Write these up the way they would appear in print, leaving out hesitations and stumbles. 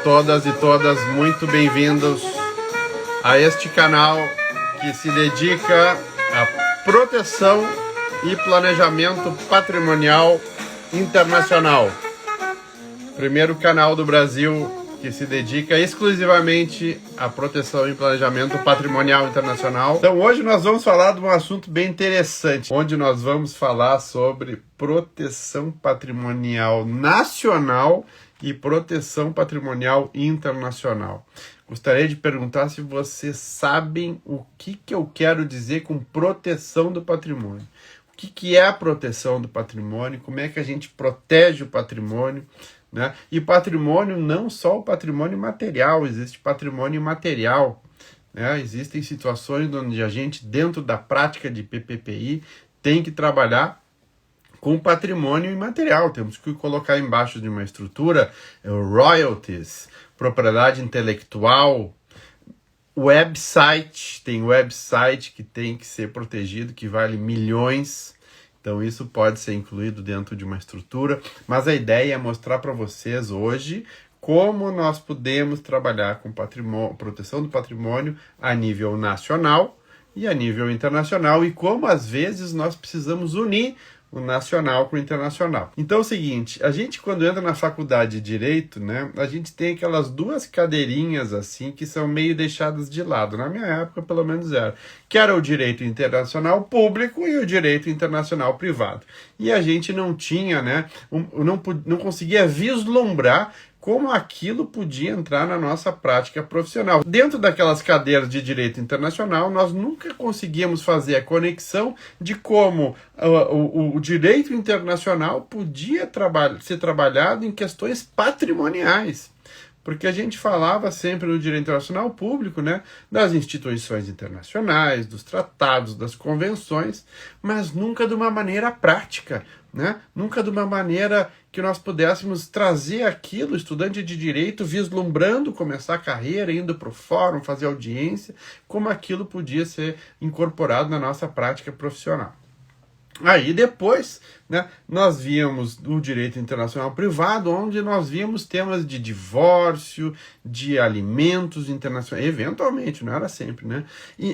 todas e todas muito bem-vindos a este canal que se dedica à proteção e planejamento patrimonial internacional. Primeiro canal do Brasil que se dedica exclusivamente à proteção e planejamento patrimonial internacional. Então hoje nós vamos falar de um assunto bem interessante, onde nós vamos falar sobre proteção patrimonial nacional e proteção patrimonial internacional. Gostaria de perguntar se vocês sabem o que eu quero dizer com proteção do patrimônio. O que é a proteção do patrimônio, como é que a gente protege o patrimônio, né? E patrimônio, não só o patrimônio material, existe patrimônio imaterial, né? Existem situações onde a gente, dentro da prática de PPPI, tem que trabalhar com patrimônio imaterial. Temos que colocar embaixo de uma estrutura royalties, propriedade intelectual, website, tem website que tem que ser protegido, que vale milhões. Então isso pode ser incluído dentro de uma estrutura, mas a ideia é mostrar para vocês hoje como nós podemos trabalhar com proteção do patrimônio a nível nacional e a nível internacional, e como às vezes nós precisamos unir o nacional com o internacional. Então é o seguinte, a gente quando entra na faculdade de Direito, né, a gente tem aquelas duas cadeirinhas assim que são meio deixadas de lado, na minha época pelo menos era, que era o direito internacional público e o direito internacional privado. E a gente não tinha, né, não conseguia vislumbrar como aquilo podia entrar na nossa prática profissional. Dentro daquelas cadeiras de direito internacional, nós nunca conseguíamos fazer a conexão de como o direito internacional podia ser trabalhado em questões patrimoniais. Porque a gente falava sempre no direito internacional público, né, das instituições internacionais, dos tratados, das convenções, mas nunca de uma maneira prática, né? Nunca de uma maneira que nós pudéssemos trazer aquilo, estudante de direito, vislumbrando começar a carreira, indo para o fórum, fazer audiência, como aquilo podia ser incorporado na nossa prática profissional. Aí depois, né, nós víamos o direito internacional privado, onde nós víamos temas de divórcio, de alimentos internacionais, eventualmente, não era sempre, né?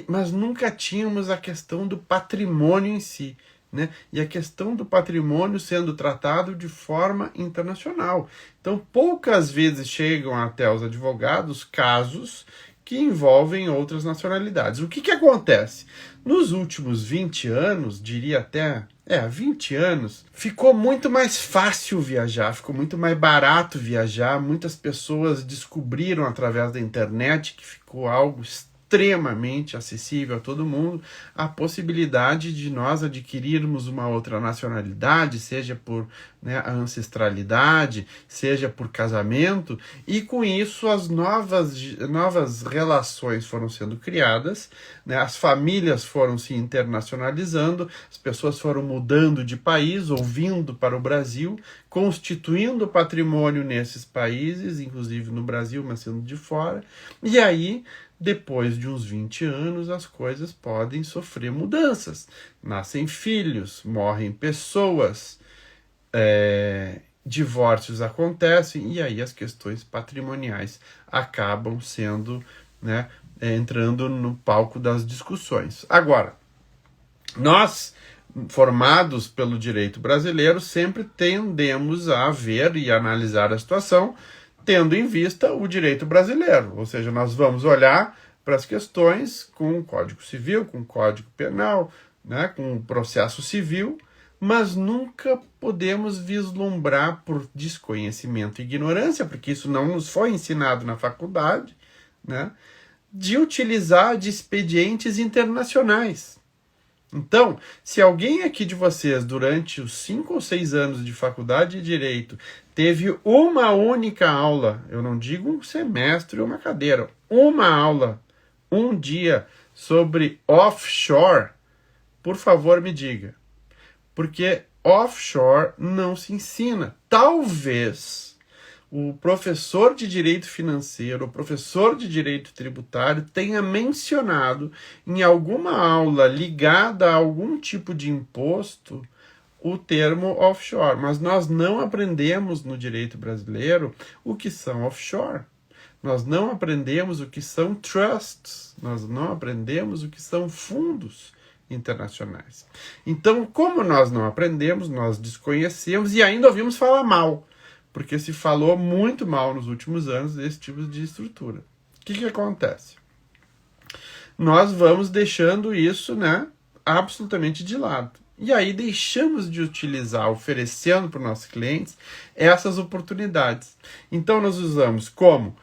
Mas nunca tínhamos a questão do patrimônio em si, né? E a questão do patrimônio sendo tratado de forma internacional. Então, poucas vezes chegam até os advogados casos que envolvem outras nacionalidades. O que acontece? Nos últimos 20 anos, diria até 20 anos, ficou muito mais fácil viajar, ficou muito mais barato viajar. Muitas pessoas descobriram através da internet que ficou algo extremamente acessível a todo mundo, a possibilidade de nós adquirirmos uma outra nacionalidade, seja por, né, a ancestralidade, seja por casamento, e com isso as novas relações foram sendo criadas, né, as famílias foram se internacionalizando, as pessoas foram mudando de país ou vindo para o Brasil, constituindo patrimônio nesses países, inclusive no Brasil, mas sendo de fora, e aí depois de uns 20 anos, as coisas podem sofrer mudanças. Nascem filhos, morrem pessoas, divórcios acontecem, e aí as questões patrimoniais acabam sendo, né, entrando no palco das discussões. Agora, nós, formados pelo direito brasileiro, sempre tendemos a ver e analisar a situação tendo em vista o direito brasileiro, ou seja, nós vamos olhar para as questões com o Código Civil, com o Código Penal, né, com o processo civil, mas nunca podemos vislumbrar por desconhecimento e ignorância, porque isso não nos foi ensinado na faculdade, né, de utilizar de expedientes internacionais. Então, se alguém aqui de vocês, durante os 5 ou 6 anos de faculdade de Direito, teve uma única aula, eu não digo um semestre ou uma cadeira, uma aula, um dia, sobre offshore, por favor me diga. Porque offshore não se ensina. Talvez o professor de direito financeiro, o professor de direito tributário tenha mencionado em alguma aula ligada a algum tipo de imposto o termo offshore, mas nós não aprendemos no direito brasileiro o que são offshore, nós não aprendemos o que são trusts, nós não aprendemos o que são fundos internacionais. Então, como nós não aprendemos, nós desconhecemos e ainda ouvimos falar mal, porque se falou muito mal nos últimos anos desse tipo de estrutura. O que acontece? Nós vamos deixando isso, né, absolutamente de lado. E aí deixamos de utilizar, oferecendo para os nossos clientes essas oportunidades. Então nós usamos como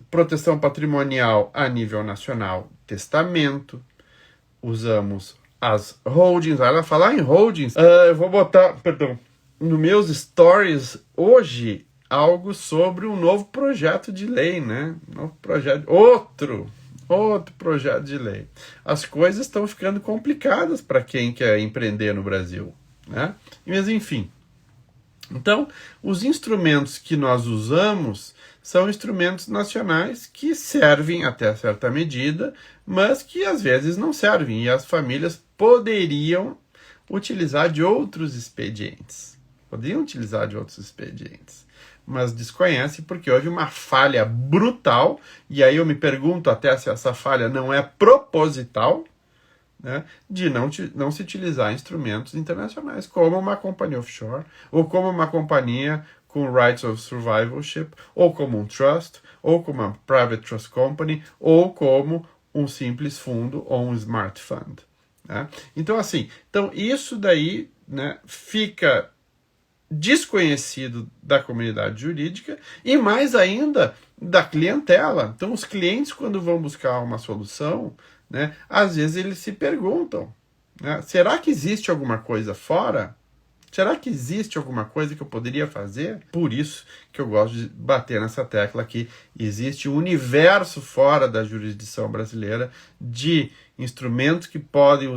proteção patrimonial a nível nacional, testamento, usamos as holdings. Ela falar em holdings, eu vou botar, perdão, nos meus stories hoje algo sobre um novo projeto de lei, né? Novo projeto, outro projeto de lei. As coisas estão ficando complicadas para quem quer empreender no Brasil, né? Mas enfim. Então, os instrumentos que nós usamos são instrumentos nacionais que servem até certa medida, mas que às vezes não servem, e as famílias poderiam utilizar de outros expedientes. Mas desconhece porque houve uma falha brutal, e aí eu me pergunto até se essa falha não é proposital, né, de não se utilizar instrumentos internacionais, como uma companhia offshore, ou como uma companhia com rights of survivorship, ou como um trust, ou como uma private trust company, ou como um simples fundo ou um smart fund. Né? Então, assim, isso daí, né, fica desconhecido da comunidade jurídica e mais ainda da clientela. Então os clientes, quando vão buscar uma solução, né, às vezes eles se perguntam, né, será que existe alguma coisa fora? Será que existe alguma coisa que eu poderia fazer? Por isso que eu gosto de bater nessa tecla aqui. Existe um universo fora da jurisdição brasileira de instrumentos que podem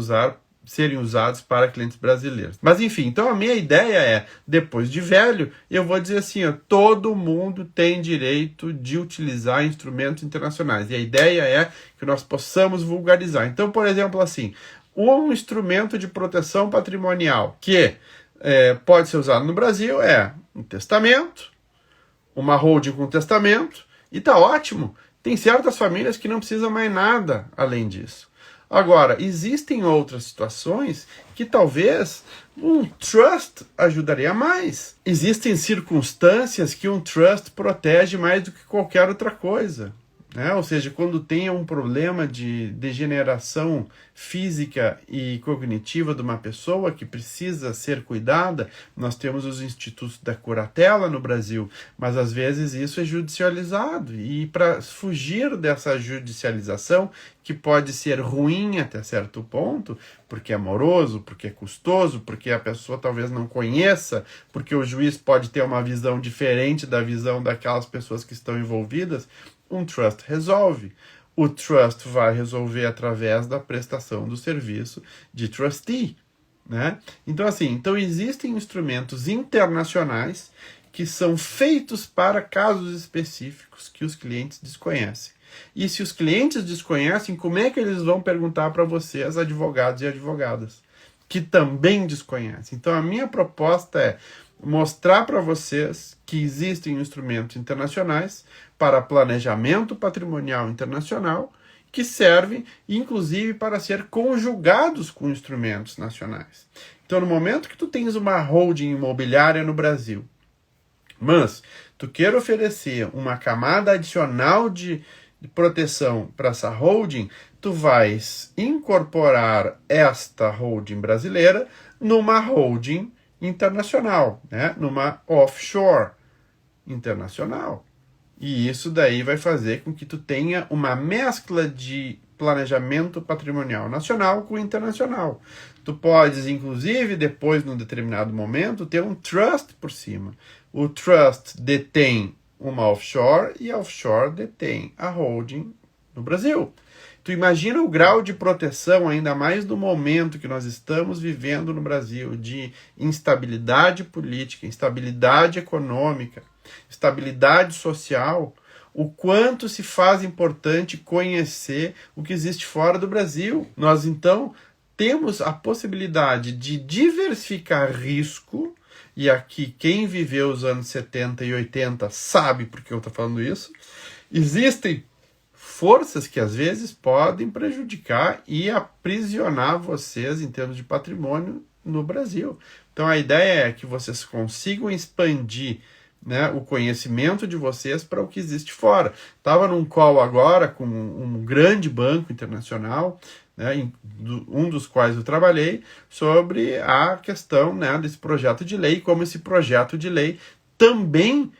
serem usados para clientes brasileiros. Mas enfim, então a minha ideia é, depois de velho, eu vou dizer assim, todo mundo tem direito de utilizar instrumentos internacionais. E a ideia é que nós possamos vulgarizar. Então, por exemplo, assim, um instrumento de proteção patrimonial que pode ser usado no Brasil é um testamento, uma holding com testamento, e tá ótimo. Tem certas famílias que não precisam mais nada além disso. Agora, existem outras situações que talvez um trust ajudaria mais. Existem circunstâncias que um trust protege mais do que qualquer outra coisa. Né? Ou seja, quando tem um problema de degeneração física e cognitiva de uma pessoa que precisa ser cuidada, nós temos os institutos da curatela no Brasil, mas às vezes isso é judicializado, e para fugir dessa judicialização, que pode ser ruim até certo ponto, porque é moroso, porque é custoso, porque a pessoa talvez não conheça, porque o juiz pode ter uma visão diferente da visão daquelas pessoas que estão envolvidas, um trust resolve. O trust vai resolver através da prestação do serviço de trustee, né? Então, assim, existem instrumentos internacionais que são feitos para casos específicos que os clientes desconhecem. E se os clientes desconhecem, como é que eles vão perguntar para vocês, advogados e advogadas, que também desconhecem? Então, a minha proposta é mostrar para vocês que existem instrumentos internacionais para planejamento patrimonial internacional que servem, inclusive, para ser conjugados com instrumentos nacionais. Então, no momento que tu tens uma holding imobiliária no Brasil, mas tu quer oferecer uma camada adicional de proteção para essa holding, tu vais incorporar esta holding brasileira numa holding internacional, né? Numa offshore internacional. E isso daí vai fazer com que tu tenha uma mescla de planejamento patrimonial nacional com internacional. Tu podes, inclusive, depois, num determinado momento, ter um trust por cima. O trust detém uma offshore e a offshore detém a holding no Brasil. Tu imagina o grau de proteção, ainda mais no momento que nós estamos vivendo no Brasil, de instabilidade política, instabilidade econômica, estabilidade social, o quanto se faz importante conhecer o que existe fora do Brasil. Nós, então, temos a possibilidade de diversificar risco e aqui quem viveu os anos 70 e 80 sabe por que eu estou falando isso, existem forças que às vezes podem prejudicar e aprisionar vocês em termos de patrimônio no Brasil. Então a ideia é que vocês consigam expandir, né, o conhecimento de vocês para o que existe fora. Estava num call agora com um grande banco internacional, né, um dos quais eu trabalhei, sobre a questão, né, desse projeto de lei, como esse projeto de lei também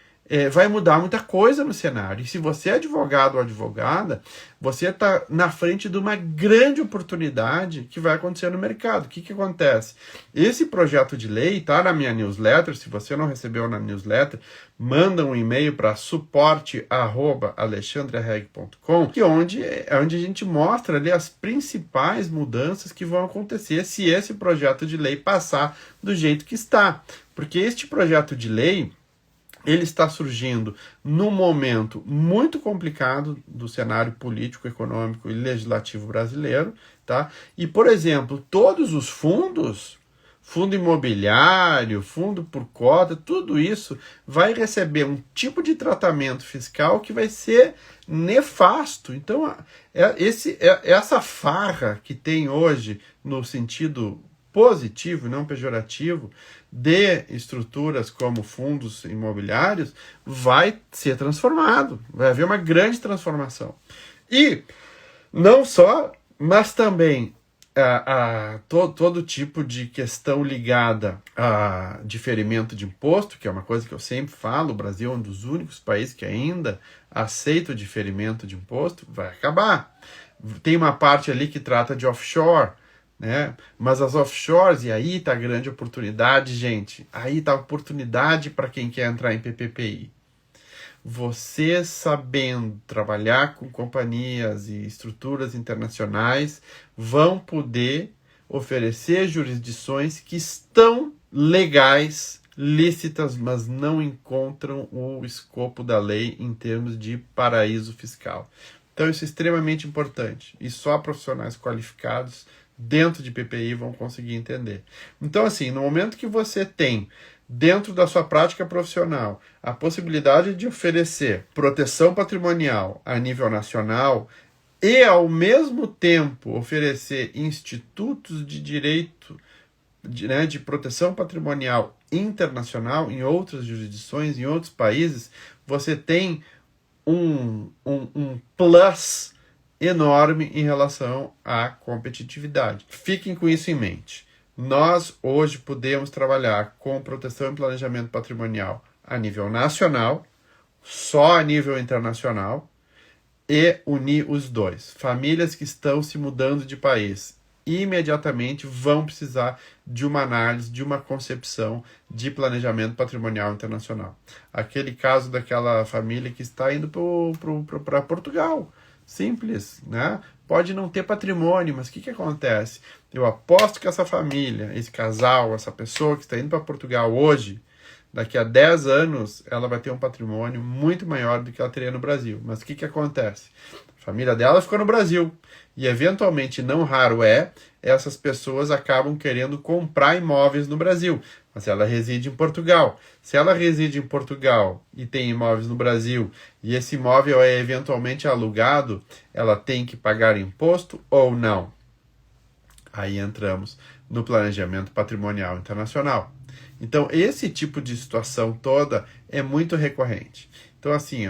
vai mudar muita coisa no cenário. E se você é advogado ou advogada, você está na frente de uma grande oportunidade que vai acontecer no mercado. O que acontece? Esse projeto de lei está na minha newsletter. Se você não recebeu na newsletter, manda um e-mail para suporte@alexandrereg.com, que é onde a gente mostra ali as principais mudanças que vão acontecer se esse projeto de lei passar do jeito que está. Porque este projeto de lei, ele está surgindo num momento muito complicado do cenário político, econômico e legislativo brasileiro, tá? E, por exemplo, todos os fundos, fundo imobiliário, fundo por cota, tudo isso vai receber um tipo de tratamento fiscal que vai ser nefasto. Então, essa farra que tem hoje no sentido positivo, não pejorativo, de estruturas como fundos imobiliários, vai ser transformado. Vai haver uma grande transformação. Não só, mas também todo tipo de questão ligada a diferimento de imposto, que é uma coisa que eu sempre falo, o Brasil é um dos únicos países que ainda aceita o diferimento de imposto, vai acabar. Tem uma parte ali que trata de offshore, né? Mas as offshores, e aí está a grande oportunidade, gente. Aí está a oportunidade para quem quer entrar em PPPI. Vocês sabendo trabalhar com companhias e estruturas internacionais vão poder oferecer jurisdições que estão legais, lícitas, mas não encontram o escopo da lei em termos de paraíso fiscal. Então isso é extremamente importante e só profissionais qualificados dentro de PPI vão conseguir entender. Então, assim, no momento que você tem, dentro da sua prática profissional, a possibilidade de oferecer proteção patrimonial a nível nacional e, ao mesmo tempo, oferecer institutos de direito, de proteção patrimonial internacional em outras jurisdições, em outros países, você tem um plus enorme em relação à competitividade. Fiquem com isso em mente. Nós hoje podemos trabalhar com proteção e planejamento patrimonial a nível nacional, só a nível internacional, e unir os dois. Famílias que estão se mudando de país imediatamente vão precisar de uma análise, de uma concepção de planejamento patrimonial internacional. Aquele caso daquela família que está indo para Portugal. Simples, né? Pode não ter patrimônio, mas o que acontece? Eu aposto que essa família, esse casal, essa pessoa que está indo para Portugal hoje, daqui a 10 anos, ela vai ter um patrimônio muito maior do que ela teria no Brasil. Mas o que acontece? A família dela ficou no Brasil. E, eventualmente, não raro essas pessoas acabam querendo comprar imóveis no Brasil. Mas ela reside em Portugal. Se ela reside em Portugal e tem imóveis no Brasil, e esse imóvel é eventualmente alugado, ela tem que pagar imposto ou não? Aí entramos no planejamento patrimonial internacional. Então, esse tipo de situação toda é muito recorrente. Então, assim,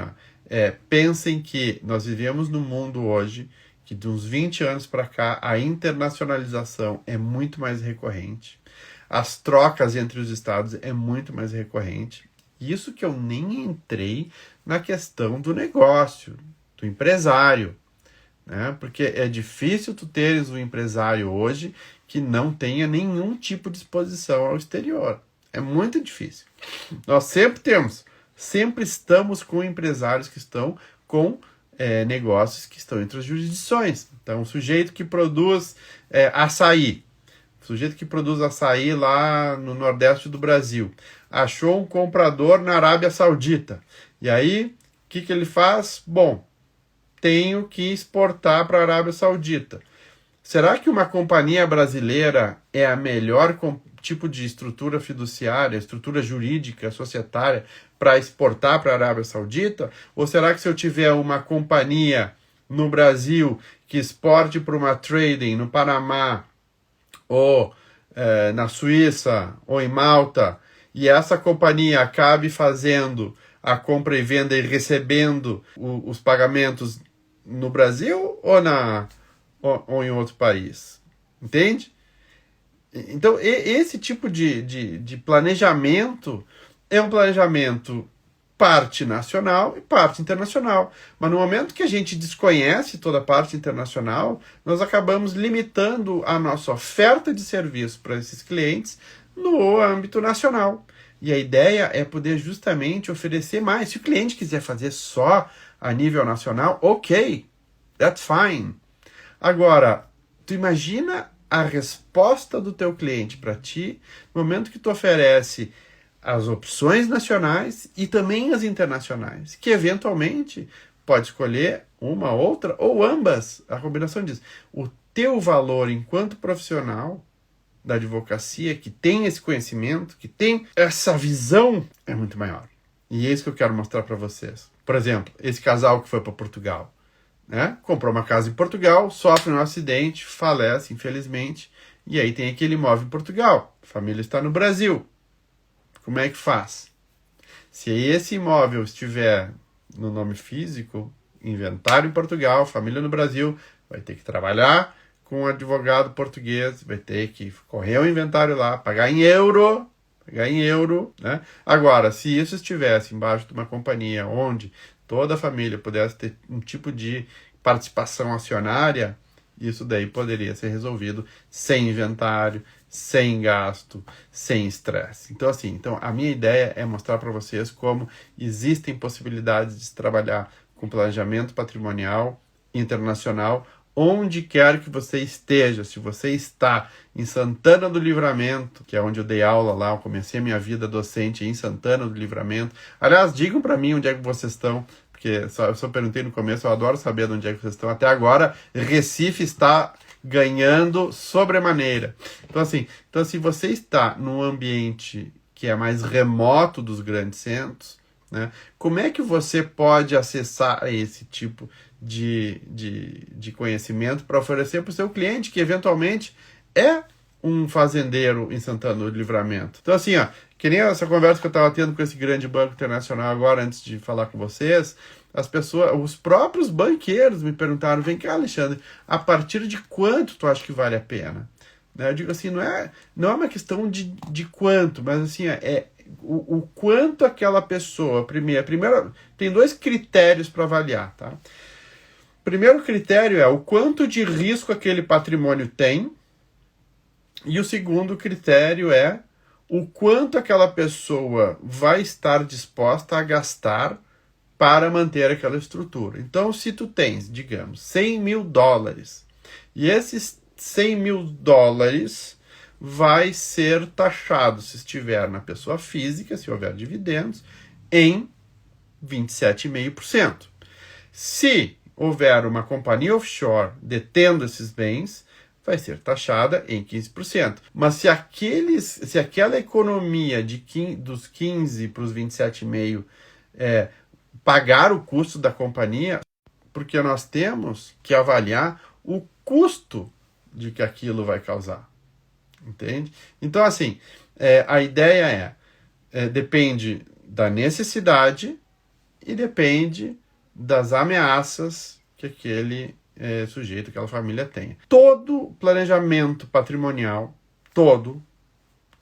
pensem que nós vivemos num mundo hoje que de uns 20 anos para cá a internacionalização é muito mais recorrente. As trocas entre os estados é muito mais recorrente. Isso que eu nem entrei na questão do negócio, do empresário, né? Porque é difícil tu teres um empresário hoje que não tenha nenhum tipo de exposição ao exterior. É muito difícil. Nós sempre estamos com empresários que estão com negócios que estão entre as jurisdições. Então, o sujeito que produz açaí, lá no Nordeste do Brasil, achou um comprador na Arábia Saudita. E aí, o que ele faz? Bom, tenho que exportar para a Arábia Saudita. Será que uma companhia brasileira é a melhor tipo de estrutura fiduciária, estrutura jurídica, societária, para exportar para a Arábia Saudita? Ou será que se eu tiver uma companhia no Brasil que exporte para uma trading no Panamá, ou na Suíça, ou em Malta, e essa companhia acabe fazendo a compra e venda e recebendo os pagamentos no Brasil ou em outro país? Entende? Então, esse tipo de planejamento é um planejamento parte nacional e parte internacional. Mas no momento que a gente desconhece toda a parte internacional, nós acabamos limitando a nossa oferta de serviço para esses clientes no âmbito nacional. E a ideia é poder justamente oferecer mais. Se o cliente quiser fazer só a nível nacional, ok, that's fine. Agora, tu imagina a resposta do teu cliente para ti no momento que tu oferece as opções nacionais e também as internacionais, que eventualmente pode escolher uma, outra ou ambas, a combinação disso. O teu valor enquanto profissional da advocacia, que tem esse conhecimento, que tem essa visão, é muito maior. E é isso que eu quero mostrar para vocês. Por exemplo, esse casal que foi para Portugal, né? Comprou uma casa em Portugal, sofre um acidente, falece, infelizmente, e aí tem aquele imóvel em Portugal. A família está no Brasil. Como é que faz? Se esse imóvel estiver no nome físico, inventário em Portugal, família no Brasil, vai ter que trabalhar com um advogado português, vai ter que correr o inventário lá, pagar em euro, né? Agora, se isso estivesse embaixo de uma companhia onde toda a família pudesse ter um tipo de participação acionária, isso daí poderia ser resolvido sem inventário, sem gasto, sem estresse. Então, assim, a minha ideia é mostrar para vocês como existem possibilidades de se trabalhar com planejamento patrimonial internacional, onde quer que você esteja. Se você está em Santana do Livramento, que é onde eu dei aula lá, eu comecei a minha vida docente em Santana do Livramento. Aliás, digam para mim onde é que vocês estão, porque eu só perguntei no começo, eu adoro saber de onde é que vocês estão. Até agora, Recife está ganhando sobremaneira. Então, se você está num ambiente que é mais remoto dos grandes centros, né, como é que você pode acessar esse tipo de conhecimento para oferecer para o seu cliente, que eventualmente é um fazendeiro em Santana do Livramento? Então, que nem essa conversa que eu estava tendo com esse grande banco internacional agora, antes de falar com vocês, os próprios banqueiros me perguntaram: vem cá, Alexandre, a partir de quanto tu acha que vale a pena? Eu digo assim, não é uma questão de quanto, mas assim, o quanto aquela pessoa, primeiro tem dois critérios para avaliar, tá? Primeiro critério é o quanto de risco aquele patrimônio tem, e o segundo critério é o quanto aquela pessoa vai estar disposta a gastar para manter aquela estrutura. Então, se tu tens, digamos, $100.000, e esses $100.000 vai ser taxado, se estiver na pessoa física, se houver dividendos, em 27,5%. Se houver uma companhia offshore detendo esses bens, vai ser taxada em 15%. Mas se aquela economia dos 15 para os 27,5% pagar o custo da companhia, porque nós temos que avaliar o custo de que aquilo vai causar. Entende? Então, a ideia depende da necessidade e depende das ameaças que aquele sujeito, aquela família tenha. Todo planejamento patrimonial,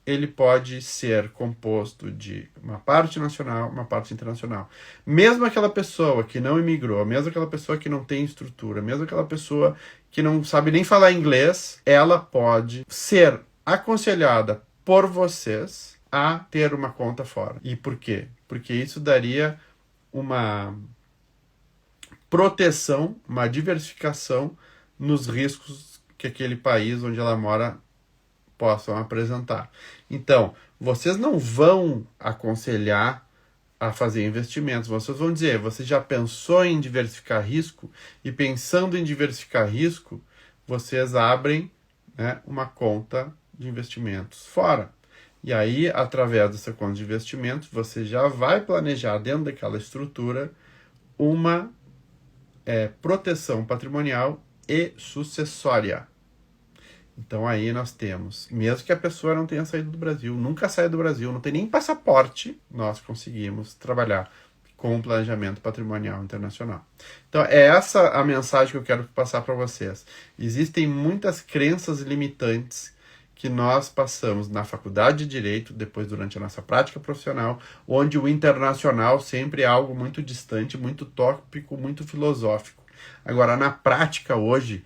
ele pode ser composto de uma parte nacional, uma parte internacional. Mesmo aquela pessoa que não imigrou, mesmo aquela pessoa que não tem estrutura, mesmo aquela pessoa que não sabe nem falar inglês, ela pode ser aconselhada por vocês a ter uma conta fora. E por quê? Porque isso daria uma proteção, uma diversificação nos riscos que aquele país onde ela mora possam apresentar. Então, vocês não vão aconselhar a fazer investimentos, vocês vão dizer: você já pensou em diversificar risco? E pensando em diversificar risco, vocês abrem, né, uma conta de investimentos fora. E aí, através dessa conta de investimentos, você já vai planejar dentro daquela estrutura uma proteção patrimonial e sucessória. Então aí nós temos, mesmo que a pessoa não tenha saído do Brasil, nunca saia do Brasil, não tem nem passaporte, nós conseguimos trabalhar com o planejamento patrimonial internacional. Então é essa a mensagem que eu quero passar para vocês. Existem muitas crenças limitantes que nós passamos na faculdade de Direito, depois durante a nossa prática profissional, onde o internacional sempre é algo muito distante, muito tópico, muito filosófico. Agora, na prática hoje,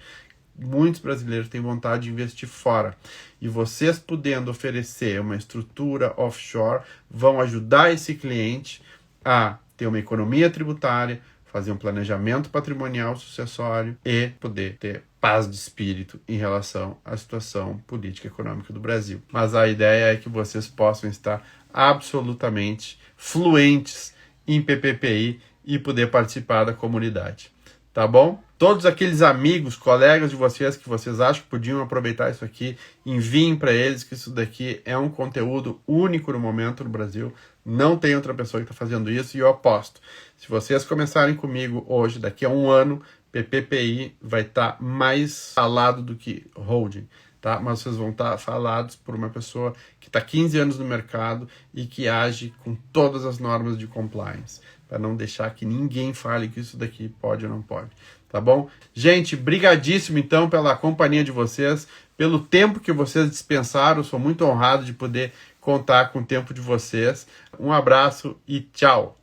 muitos brasileiros têm vontade de investir fora. E vocês podendo oferecer uma estrutura offshore, vão ajudar esse cliente a ter uma economia tributária, fazer um planejamento patrimonial sucessório e poder ter paz de espírito em relação à situação política e econômica do Brasil. Mas a ideia é que vocês possam estar absolutamente fluentes em PPPI e poder participar da comunidade. Tá bom? Todos aqueles amigos, colegas de vocês que vocês acham que podiam aproveitar isso aqui, enviem para eles que isso daqui é um conteúdo único no momento no Brasil. Não tem outra pessoa que está fazendo isso e eu aposto. Se vocês começarem comigo hoje, daqui a um ano, PPPI vai estar mais falado do que holding, tá? Mas vocês vão estar falados por uma pessoa que está 15 anos no mercado e que age com todas as normas de compliance, para não deixar que ninguém fale que isso daqui pode ou não pode, tá bom? Gente, brigadíssimo então pela companhia de vocês, pelo tempo que vocês dispensaram, sou muito honrado de poder contar com o tempo de vocês. Um abraço e tchau!